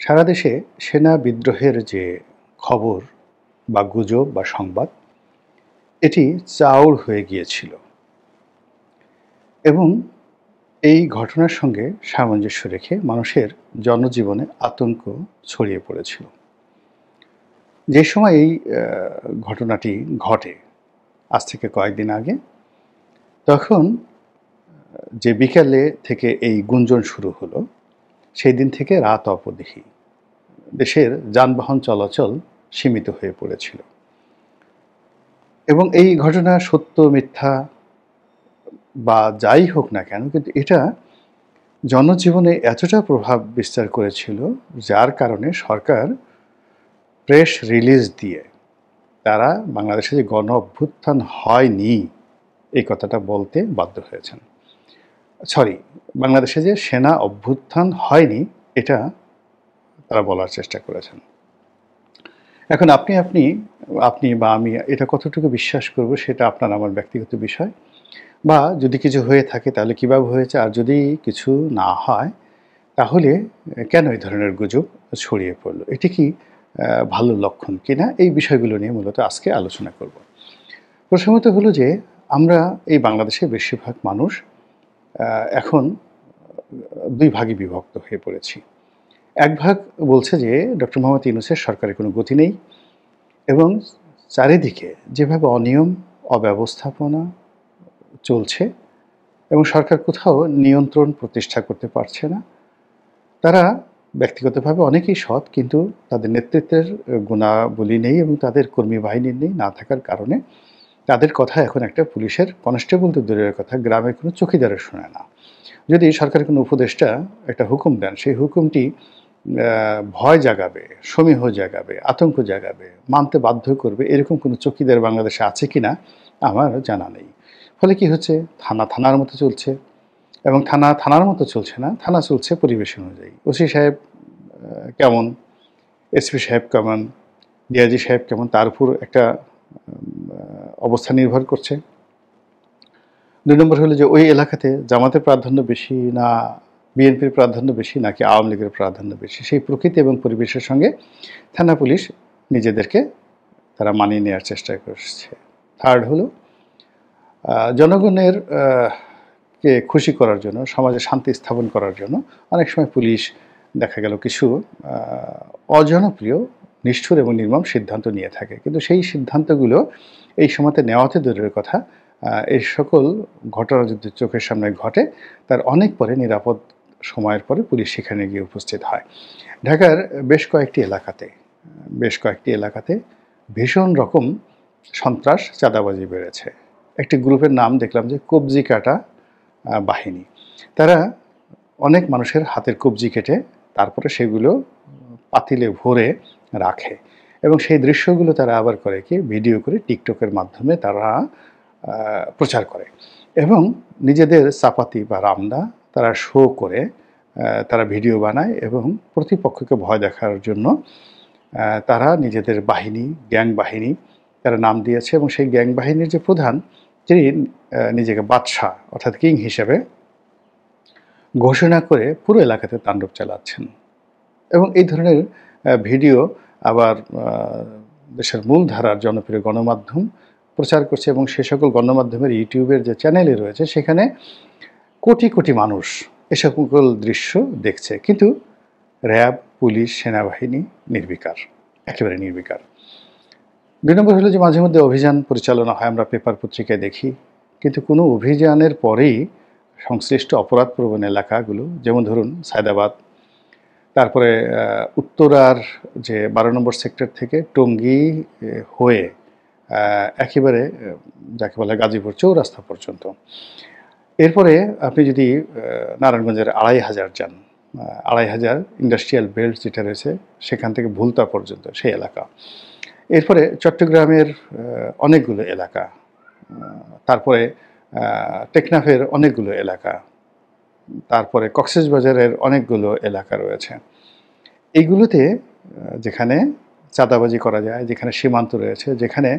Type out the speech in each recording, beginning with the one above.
সারা দেশে সেনা বিদ্রোহের যে খবর বা গুজব বা সংবাদ এটি চাউর হয়ে গিয়েছিল এবং এই ঘটনার সঙ্গে সামঞ্জস্য রেখে মানুষের জনজীবনে আতঙ্ক ছড়িয়ে পড়েছিল। যে সময় এই ঘটনাটি ঘটে আজ থেকে কয়েকদিন আগে, তখন যে বিকালে থেকে এই গুঞ্জন শুরু হলো, সেই দিন থেকে রাত অবধি দেশের যানবাহন চলাচল সীমিত হয়ে পড়েছিল এবং এই ঘটনা সত্য মিথ্যা বা যাই হোক না কেন, কিন্তু এটা জনজীবনে এতটা প্রভাব বিস্তার করেছিল যার কারণে সরকার প্রেস রিলিজ দিয়ে তারা বাংলাদেশে যে গণ অভ্যুত্থান হয়নি এই কথাটা বলতে বাধ্য হয়েছেন। বাংলাদেশে যে সেনা অভ্যুত্থান হয়নি এটা তারা বলার চেষ্টা করেছেন। এখন আপনি বা আমি এটা কতটুকু বিশ্বাস করব সেটা আপনার আমার ব্যক্তিগত বিষয়, বা যদি কিছু হয়ে থাকে তাহলে কিভাবে হয়েছে, আর যদি কিছু না হয় তাহলে কেন এই ধরনের গুজব ছড়িয়ে পড়লো, এটি কি ভালো লক্ষণ কিনা, এই বিষয়গুলো নিয়ে মূলত আজকে আলোচনা করব। প্রথমত হলো যে আমরা এই বাংলাদেশের বেশিরভাগ মানুষ এখন দুই ভাগে বিভক্ত হয়ে পড়েছি। এক ভাগ বলছে যে ডক্টর মোহাম্মদ ইউনূসের সরকারের কোনো গতি নেই এবং চারিদিকে যেভাবে অনিয়ম অব্যবস্থাপনা চলছে এবং সরকার কোথাও নিয়ন্ত্রণ প্রতিষ্ঠা করতে পারছে না। তারা ব্যক্তিগতভাবে অনেকেই সৎ, কিন্তু তাদের নেতৃত্বের গুণাবলী নেই এবং তাদের কর্মী বাহিনীর নেই, না থাকার কারণে তাদের কথা এখন একটা পুলিশের কনস্টেবল তো দূরের কথা, গ্রামের কোনো চৌকিদারের শোনে না। যদি সরকারের কোনো উপদেষ্টা একটা হুকুম দেন, সেই হুকুমটি ভয় জাগাবে, সমীহ জাগাবে, আতঙ্ক জাগাবে, মানতে বাধ্য করবে, এরকম কোনো চৌকিদার বাংলাদেশে আছে কিনা আমার জানা নেই। ফলে কি হচ্ছে, থানা থানার মতো চলছে এবং থানা থানার মতো চলছে না, থানা চলছে পরিবেশ অনুযায়ী। ওসি সাহেব কেমন, এসপি সাহেব কেমন, ডিআইজি সাহেব কেমন, তার উপর একটা অবস্থা নির্ভর করছে। ২ নম্বর হলো যে ওই এলাকাতে জামাতের প্রাধান্য বেশি না বিএনপির প্রাধান্য বেশি নাকি আওয়ামী লীগের প্রাধান্য বেশি, সেই প্রকৃতি এবং পরিবেশের সঙ্গে থানা পুলিশ নিজেদেরকে তারা মানিয়ে নেওয়ার চেষ্টা করছে। থার্ড হলো জনগণের কে খুশি করার জন্য, সমাজে শান্তি স্থাপন করার জন্য অনেক সময় পুলিশ দেখা গেল কিছু অজনপ্রিয়, নিষ্ঠুর এবং নির্মম সিদ্ধান্ত নিয়ে থাকে, কিন্তু সেই সিদ্ধান্তগুলো এই সময়তে নেওয়াতে দূরের কথা, এই সকল ঘটনা যদি চোখের সামনে ঘটে তার অনেক পরে, নিরাপদ সময়ের পরে পুলিশ সেখানে গিয়ে উপস্থিত হয়। ঢাকার বেশ কয়েকটি এলাকাতে ভীষণ রকম সন্ত্রাস, চাঁদাবাজি বেড়েছে। একটি গ্রুপের নাম দেখলাম যে কবজি কাটা বাহিনী। তারা অনেক মানুষের হাতের কবজি কেটে তারপরে সেগুলো পাতিলে ভরে রাখে এবং সেই দৃশ্যগুলো তারা আবার করে কি ভিডিও করে টিকটকের মাধ্যমে তারা প্রচার করে এবং নিজেদের চাপাতি বা রামদা তারা শো করে তারা ভিডিও বানায় এবং প্রতিপক্ষকে ভয় দেখার জন্য তারা নিজেদের বাহিনী, গ্যাং বাহিনী তারা নাম দিয়েছে এবং সেই গ্যাং বাহিনীর যে প্রধান, তিনি নিজেকে বাদশাহ অর্থাৎ কিং হিসেবে ঘোষণা করে পুরো এলাকাতে তাণ্ডব চালাচ্ছেন এবং এই ধরনের ভিডিও আবার দেশের মূলধারার জনপ্রিয় গণমাধ্যম প্রচার করছে এবং সে সকল গণমাধ্যমের ইউটিউবের যে চ্যানেলে রয়েছে সেখানে কোটি কোটি মানুষ এ সকল দৃশ্য দেখছে, কিন্তু র্যাব, পুলিশ, সেনাবাহিনী নির্বিকার, একেবারে নির্বিকার। ২ নম্বর হলো যে মাঝে মধ্যে অভিযান পরিচালনা হয়, আমরা পেপার পত্রিকায় দেখি, কিন্তু কোনো অভিযানের পরেই সংশ্লিষ্ট অপরাধপ্রবণ এলাকাগুলো, যেমন ধরুন সায়দাবাদ, তারপরে উত্তরার যে ১২ নম্বর সেক্টর থেকে টঙ্গী হয়ে একেবারে যাকে বলে গাজীপুর চৌরাস্তা পর্যন্ত, এরপরে আপনি যদি নারায়ণগঞ্জের ২৫০০ যান, ২৫০০ ইন্ডাস্ট্রিয়াল বেল্ট যেটা রয়েছে সেখান থেকে ভুলতা পর্যন্ত সেই এলাকা, এরপরে চট্টগ্রামের অনেকগুলো এলাকা, তারপরে টেকনাফের অনেকগুলো এলাকা, তারপরে কক্সবাজারের অনেকগুলো এলাকা রয়েছে। এইগুলোতে যেখানে চাঁদাবাজি করা যায়, যেখানে সীমান্ত রয়েছে, যেখানে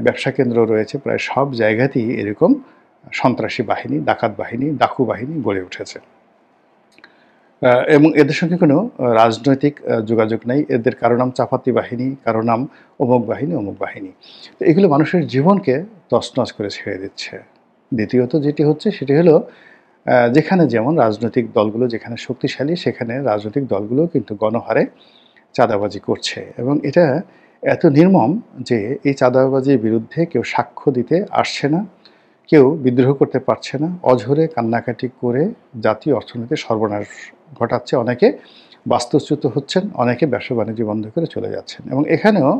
ব্যবসা কেন্দ্র রয়েছে, প্রায় সব জায়গাতেই এরকম সন্ত্রাসী বাহিনী, ডাকাত বাহিনী, ডাকু বাহিনী গড়ে উঠেছে। এবং এদের সঙ্গে কোনো রাজনৈতিক যোগাযোগ নেই। এদের কারো নাম চাপাতি বাহিনী, কারো নাম অমুক বাহিনী, অমুক বাহিনী। তো এগুলো মানুষের জীবনকে তছনছ করে ছেড়ে দিচ্ছে। দ্বিতীয়ত যেটি হচ্ছে সেটি হলো যেখানে যেমন রাজনৈতিক দলগুলো যেখানে শক্তিশালী সেখানে রাজনৈতিক দলগুলোও কিন্তু গণহারে চাঁদাবাজি করছে এবং এটা এত নির্মম যে এই চাঁদাবাজির বিরুদ্ধে কেউ সাক্ষ্য দিতে আসছে না, কেউ বিদ্রোহ করতে পারছে না, অঝরে কান্নাকাটি করে জাতীয় অর্থনীতির সর্বনাশ ঘটাচ্ছে। অনেকে বাস্তুচ্যুত হচ্ছেন, অনেকে ব্যবসা বাণিজ্য বন্ধ করে চলে যাচ্ছেন এবং এখানেও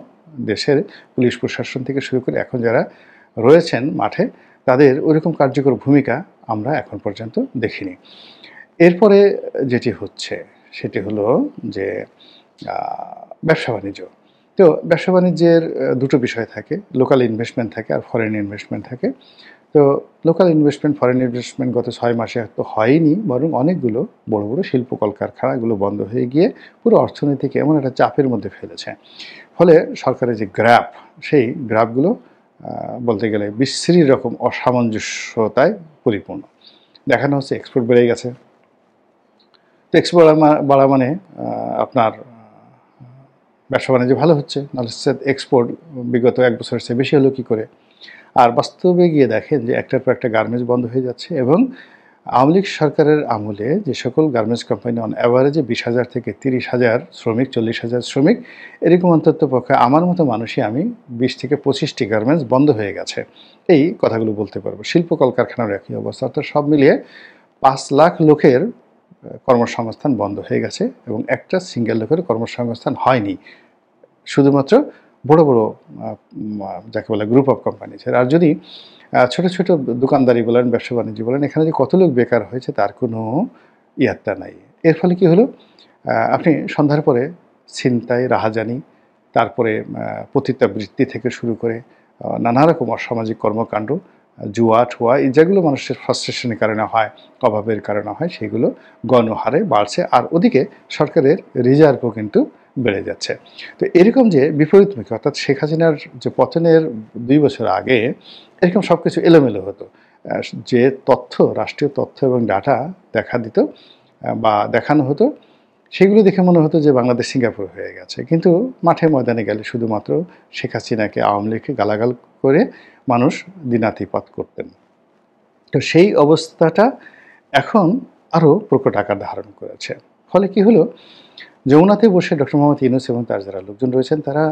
দেশের পুলিশ প্রশাসন থেকে শুরু করে এখন যারা রয়েছেন মাঠে তাদের ওইরকম কার্যকর ভূমিকা আমরা এখন পর্যন্ত দেখিনি। এরপরে যেটি হচ্ছে সেটি হলো যে ব্যবসা বাণিজ্য। তো ব্যবসা বাণিজ্যের দুটো বিষয় থাকে, লোকাল ইনভেস্টমেন্ট থাকে আর ফরেন ইনভেস্টমেন্ট থাকে। তো লোকাল ইনভেস্টমেন্ট, ফরেন ইনভেস্টমেন্ট গত 6 মাসে তো হয়নি, বরং অনেকগুলো বড় বড় শিল্প কলকারখানাগুলো বন্ধ হয়ে গিয়ে পুরো অর্থনীতিকে এমন একটা চাপের মধ্যে ফেলেছে। ফলে সরকারের যে গ্রাফ, সেই গ্রাফগুলো বলতে গেলে বিশ্রী রকম অসামঞ্জস্যতায় পরিপূর্ণ। দেখানো হচ্ছে এক্সপোর্ট বেড়ে গেছে। তো এক্সপোর্ট বাড়া মানে আপনার ব্যবসা বাণিজ্য ভালো হচ্ছে, নাহলে এক্সপোর্ট বিগত 1 বছরের চেয়ে বেশি হলো কী করে? আর বাস্তবে গিয়ে দেখেন যে একটার পর একটা গার্মেন্টস বন্ধ হয়ে যাচ্ছে এবং আওয়ামী লীগ সরকারের আমলে যে সকল গার্মেন্টস কোম্পানি অন অ্যাভারেজে 20,000 থেকে 30,000 শ্রমিক, 40,000 শ্রমিক, এরকম অন্তত পক্ষে আমার মতো মানুষই আমি 20 থেকে 25টি গার্মেন্টস বন্ধ হয়ে গেছে, এই কথাগুলো বলতে পারবো। শিল্প কলকারখানার একই অবস্থা। অর্থাৎ সব মিলিয়ে 5 লাখ লোকের কর্মসংস্থান বন্ধ হয়ে গেছে এবং একটা সিঙ্গেল লোকের কর্মসংস্থান হয়নি, শুধুমাত্র বড় বড় যাকে বলে গ্রুপ অফ কোম্পানিজ। আর যদি ছোট ছোট দোকানদারি বলেন, ব্যবসা বাণিজ্য বলেন, এখানে যে কত লোক বেকার হয়েছে তার কোনো ইয়াত্তা নাই। এর ফলে কি হলো, আপনি সন্ধ্যার পরে ছিনতাই, রাহাজানি, তারপরে পতিতাবৃত্তি থেকে শুরু করে নানা রকম অসামাজিক কর্মকাণ্ড, জুয়া ঠুয়া, এই যেগুলো মানুষের ফ্রাস্ট্রেশনের কারণে হয়, অভাবের কারণে হয়, সেগুলো গণহারে বাড়ছে। আর ওদিকে সরকারের রিজার্ভও কিন্তু বেড়ে যাচ্ছে। তো এরকম যে বিপরীতমুখী, অর্থাৎ শেখ হাসিনার যে পতনের 2 বছর আগে এরকম সব কিছু এলোমেলো হতো। যে তথ্য, রাষ্ট্রীয় তথ্য এবং ডাটা দেখা দিত বা দেখানো হতো, সেগুলো দেখে মনে হতো যে বাংলাদেশ সিঙ্গাপুর হয়ে গেছে। কিন্তু মাঠে ময়দানে গেলে শুধুমাত্র শেখ হাসিনাকে, আওয়ামী লীগকে গালাগাল করে মানুষ দিনাতিপাত করতেন। তো সেই অবস্থাটা এখন আরও প্রকট আকার ধারণ করেছে। ফলে কি হলো, যমুনাতে বসে ডক্টর মোহাম্মদ ইউনূস এবং তার যারা লোকজন রয়েছেন তারা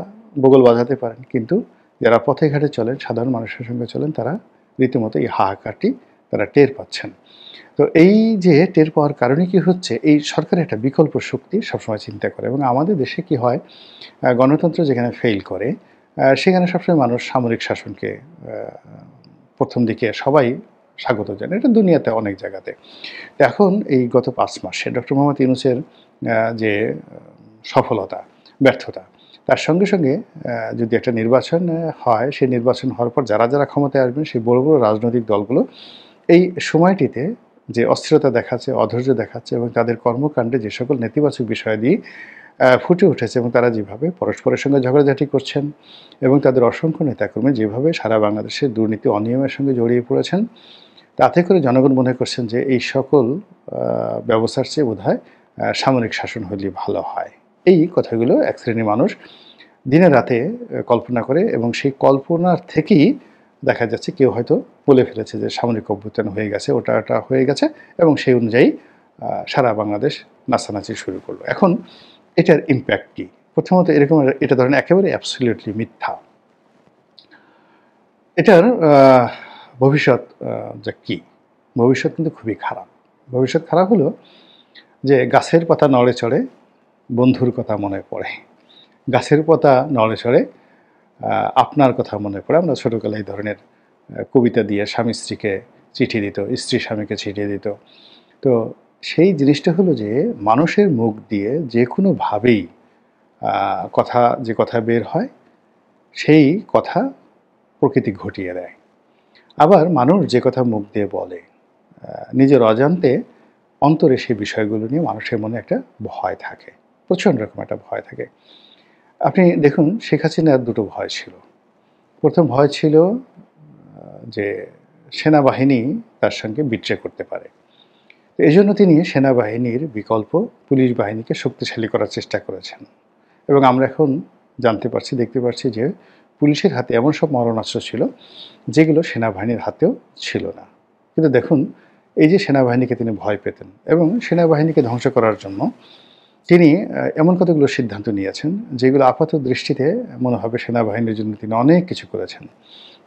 বগল বাজাতে পারেন, কিন্তু যারা পথে ঘাটে চলেন, সাধারণ মানুষের সঙ্গে চলেন, তারা রীতিমতো এই হাহাকারটি তারা টের পাচ্ছেন। তো এই যে টের পাওয়ার কারণে কি হচ্ছে, এই সরকারের একটা বিকল্প শক্তি সবসময় চিন্তা করে এবং আমাদের দেশে কি হয়, গণতন্ত্র যেখানে ফেইল করে সেখানে সবসময় মানুষ সামরিক শাসনকে প্রথম দিকে সবাই স্বাগত জানায়। এটা দুনিয়াতে অনেক জায়গাতে। এখন এই গত 5 মাসে ডক্টর মোহাম্মদ ইউনূসের যে সফলতা, ব্যর্থতা, তার সঙ্গে সঙ্গে যদি একটা নির্বাচন হয়, সেই নির্বাচন হওয়ার পর যারা যারা ক্ষমতায় আসবেন সেই বড় বড় রাজনৈতিক দলগুলো এই সময়টিতে যে অস্থিরতা দেখাচ্ছে, অধৈর্য দেখাচ্ছে এবং তাদের কর্মকাণ্ডে যে সকল নেতিবাচক বিষয়াদি ফুটে উঠেছে এবং তারা যেভাবে পরস্পরের সঙ্গে ঝগড়াঝাটি করছেন এবং তাদের অসংখ্য নেতাকর্মী যেভাবে সারা বাংলাদেশে দুর্নীতি, অনিয়মের সঙ্গে জড়িয়ে পড়েছেন, তাতে করে জনগণ মনে করছেন যে এই সকল ব্যবস্থার চেয়ে বোধহয় সামরিক শাসন হলে ভালো হয়। এই কথাগুলো এক শ্রেণীর মানুষ দিনে রাতে কল্পনা করে এবং সেই কল্পনার থেকেই দেখা যাচ্ছে কেউ হয়তো বলে ফেলেছে যে সামরিক অভ্যুত্থান হয়ে গেছে, ওটা হয়ে গেছে এবং সেই অনুযায়ী সারা বাংলাদেশ নাচানাচি শুরু করলো। এখন এটার ইম্প্যাক্ট কী? প্রথমত এরকম, এটা ধরেন একেবারে অ্যাবসলিউটলি মিথ্যা। এটার ভবিষ্যৎ যে কী, ভবিষ্যৎ কিন্তু খুবই খারাপ। ভবিষ্যৎ খারাপ হলো যে গাছের পাতা নড়ে চড়ে বন্ধুর কথা মনে পড়ে, গাছের পাতা নড়ে চড়ে আপনার কথা মনে পড়ে। আমরা ছোটোবেলায় এই ধরনের কবিতা দিয়ে স্বামী স্ত্রীকে চিঠি দিত, স্ত্রী স্বামীকে চিঠি দিত। তো সেই জিনিসটা হলো যে মানুষের মুখ দিয়ে যে কোনোভাবেই কথা বের হয়, সেই কথা প্রকৃতি ঘটিয়ে দেয়। আবার মানুষ যে কথা মুখ দিয়ে বলে, নিজের অজান্তে অন্তরে সেই বিষয়গুলো নিয়ে মানুষের মনে একটা ভয় থাকে, প্রচণ্ড রকম একটা ভয় থাকে। আপনি দেখুন, শেখ হাসিনার দুটো ভয় ছিল। প্রথম ভয় ছিল যে সেনাবাহিনী তার সঙ্গে বিট্রে করতে পারে। এই জন্য তিনি সেনাবাহিনীর বিকল্প পুলিশ বাহিনীকে শক্তিশালী করার চেষ্টা করেছেন। এবং আমরা এখন জানতে পারছি, দেখতে পাচ্ছি যে পুলিশের হাতে এমন সব মারণাস্ত্র ছিল যেগুলো সেনাবাহিনীর হাতেও ছিল না। কিন্তু দেখুন, এই যে সেনাবাহিনীকে তিনি ভয় পেতেন এবং সেনাবাহিনীকে ধ্বংস করার জন্য তিনি এমন কতগুলো সিদ্ধান্ত নিয়েছেন যেগুলো আপাত দৃষ্টিতে মনে হবে সেনাবাহিনীর জন্য তিনি অনেক কিছু করেছেন।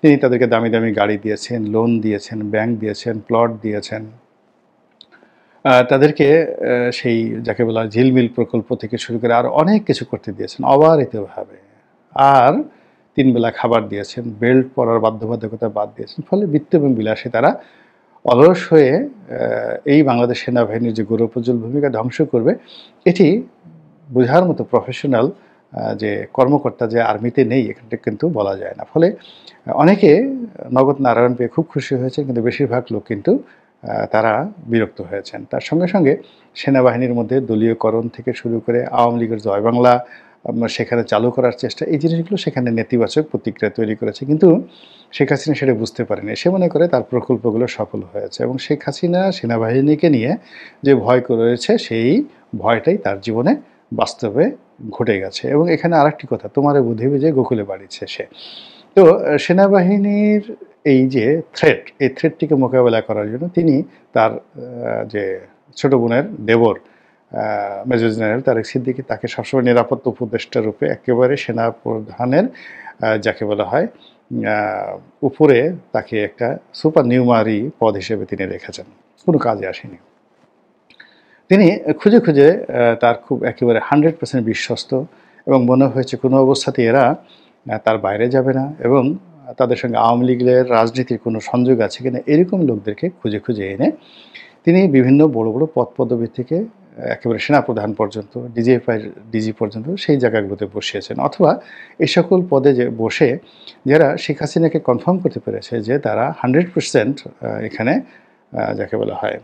তিনি তাদেরকে দামি দামি গাড়ি দিয়েছেন, লোন দিয়েছেন, ব্যাংক দিয়েছেন, প্লট দিয়েছেন, তাদেরকে সেই যাকে বলা ঝিলমিল প্রকল্প থেকে শুরু করে আরও অনেক কিছু করতে দিয়েছেন অবারিতভাবে। আর 3 বেলা খাবার দিয়েছেন, বেল্ট পরার বাধ্যবাধকতা বাদ দিয়েছেন। ফলে বৃত্ত এবং বিলাসে তারা অলস হয়ে এই বাংলাদেশ সেনাবাহিনীর যে গৌরবোজ্জ্বল ভূমিকা ধ্বংস করবে, এটি বোঝার মতো প্রফেশনাল যে কর্মকর্তা যে আর্মিতে নেই, এখানটা কিন্তু বলা যায় না। ফলে অনেকে নগদ নারায়ণ পেয়ে খুব খুশি হয়েছে, কিন্তু বেশিরভাগ লোক কিন্তু তারা বিরক্ত হয়েছেন। তার সঙ্গে সঙ্গে সেনাবাহিনীর মধ্যে দলীয়করণ থেকে শুরু করে আওয়ামী লীগের জয় বাংলা সেখানে চালু করার চেষ্টা, এই জিনিসগুলো সেখানে নেতিবাচক প্রতিক্রিয়া তৈরি করেছে। কিন্তু শেখ হাসিনা সেটা বুঝতে পারেনি। সে মনে করে তার প্রকল্পগুলো সফল হয়েছে এবং শেখ হাসিনা সেনাবাহিনীকে নিয়ে যে ভয় করেছে, সেই ভয়টাই তার জীবনে বাস্তবে ঘটে গেছে। এবং এখানে আরেকটি কথা, তোমারে বুঝিবে যে গোকুলে বাড়িছে সে। তো সেনাবাহিনীর এই যে থ্রেট, এই থ্রেটটিকে মোকাবেলা করার জন্য তিনি তার যে ছোট বোনের দেবর মেজর জেনারেল তারেক সিদ্দিকী, তাকে সবসময় নিরাপত্তা উপদেষ্টা রূপে একেবারে সেনা প্রধানের যাকে বলা হয় উপরে তাকে একটা সুপার নিউমারি পদ হিসেবে তিনি রেখেছেন, কোনো কাজে আসেনি। তিনি খুঁজে খুঁজে তার খুব একেবারে 100% বিশ্বস্ত এবং মনে হয়েছে কোনো অবস্থাতেই এরা তার বাইরে যাবে না এবং তাদের সঙ্গে আওয়ামী লীগের রাজনীতির কোনো সংযোগ আছে কিনা এরকম লোকদেরকে খুঁজে খুঁজে এনে তিনি বিভিন্ন বড় বড় পদ পদবি থেকে একেবারে সেনাপ্রধান পর্যন্ত, ডিজি পর্যন্ত সেই জায়গাগুলোতে বসিয়েছেন। অথবা এই সকল পদে যে বসে যারা শেখ হাসিনাকে কনফার্ম করতে পেরেছে যে তারা 100% এখানে যাকে বলা হয়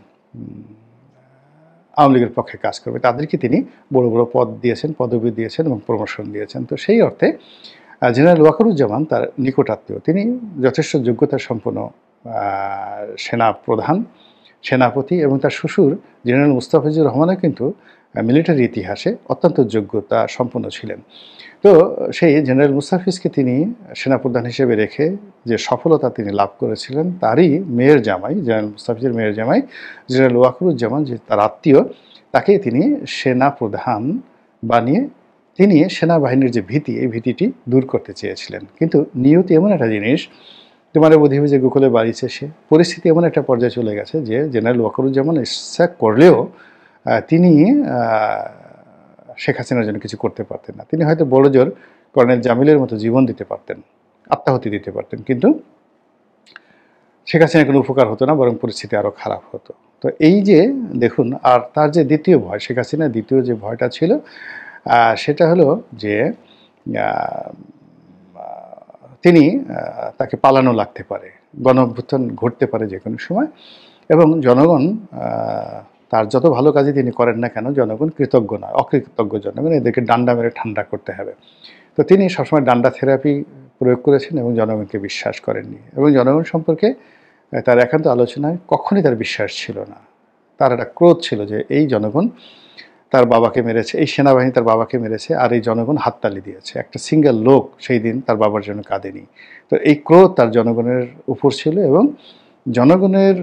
আওয়ামী লীগের পক্ষে কাজ করবে, তাদেরকে তিনি বড় বড় পদ দিয়েছেন, পদবি দিয়েছেন এবং প্রমোশন দিয়েছেন। তো সেই অর্থে জেনারেল ওয়াকারুজ্জামান তার নিকটাত্মীয়, তিনি যথেষ্ট যোগ্যতা সম্পন্ন সেনা প্রধান, সেনাপতি এবং তার শ্বশুর জেনারেল মুস্তাফিজুর রহমানও কিন্তু মিলিটারি ইতিহাসে অত্যন্ত যোগ্যতা সম্পন্ন ছিলেন। তো সেই জেনারেল মুস্তাফিজকে তিনি সেনাপ্রধান হিসেবে রেখে যে সফলতা তিনি লাভ করেছিলেন, তারই মেয়ের জামাই, জেনারেল মুস্তাফিজের মেয়ের জামাই জেনারেল ওয়াকারুজ্জামান, যে তার আত্মীয়, তাকে তিনি সেনাপ্রধান বানিয়ে তিনি সেনাবাহিনীর যে ভীতি, এই ভীতিটি দূর করতে চেয়েছিলেন। কিন্তু নিয়তি এমন একটা জিনিস, তোমার বোধহয় যে গোকুলে বাড়িছে সে, পরিস্থিতি এমন একটা পর্যায়ে চলে গেছে যে জেনারেল ওয়াকারুজ্জামান ইচ্ছা করলেও তিনি শেখ হাসিনার জন্য কিছু করতে পারতেন না। তিনি হয়তো বড়জোর কর্নেল জামিলের মতো জীবন দিতে পারতেন, আত্মাহুতি দিতে পারতেন, কিন্তু শেখ হাসিনার কোনো উপকার হতো না, বরং পরিস্থিতি আরও খারাপ হতো। তো এই যে দেখুন, আর তার যে দ্বিতীয় ভয়, শেখ হাসিনার দ্বিতীয় যে ভয়টা ছিল সেটা হলো যে তিনি তাকে পালানো লাগতে পারে, গণ অভ্যুত্থান ঘটতে পারে যে কোনো সময়, এবং জনগণ তার যত ভালো কাজই তিনি করেন না কেন, জনগণ কৃতজ্ঞ নয়, অকৃতজ্ঞ জনগণ, এদেরকে ডান্ডা মেরে ঠান্ডা করতে হবে। তো তিনি সবসময় ডান্ডা থেরাপি প্রয়োগ করেছেন এবং জনগণকে বিশ্বাস করেননি, এবং জনগণ সম্পর্কে তার একান্ত আলোচনায় কখনই তার বিশ্বাস ছিল না। তার একটা ক্রোধ ছিল যে এই জনগণ তার বাবাকে মেরেছে, এই সেনাবাহিনী তার বাবাকে মেরেছে, আর এই জনগণ হাততালি দিয়েছে, একটা সিঙ্গেল লোক সেই দিন তার বাবার জন্য কাঁদেনি। তো এই ক্রোধ তার জনগণের উপর ছিল এবং জনগণের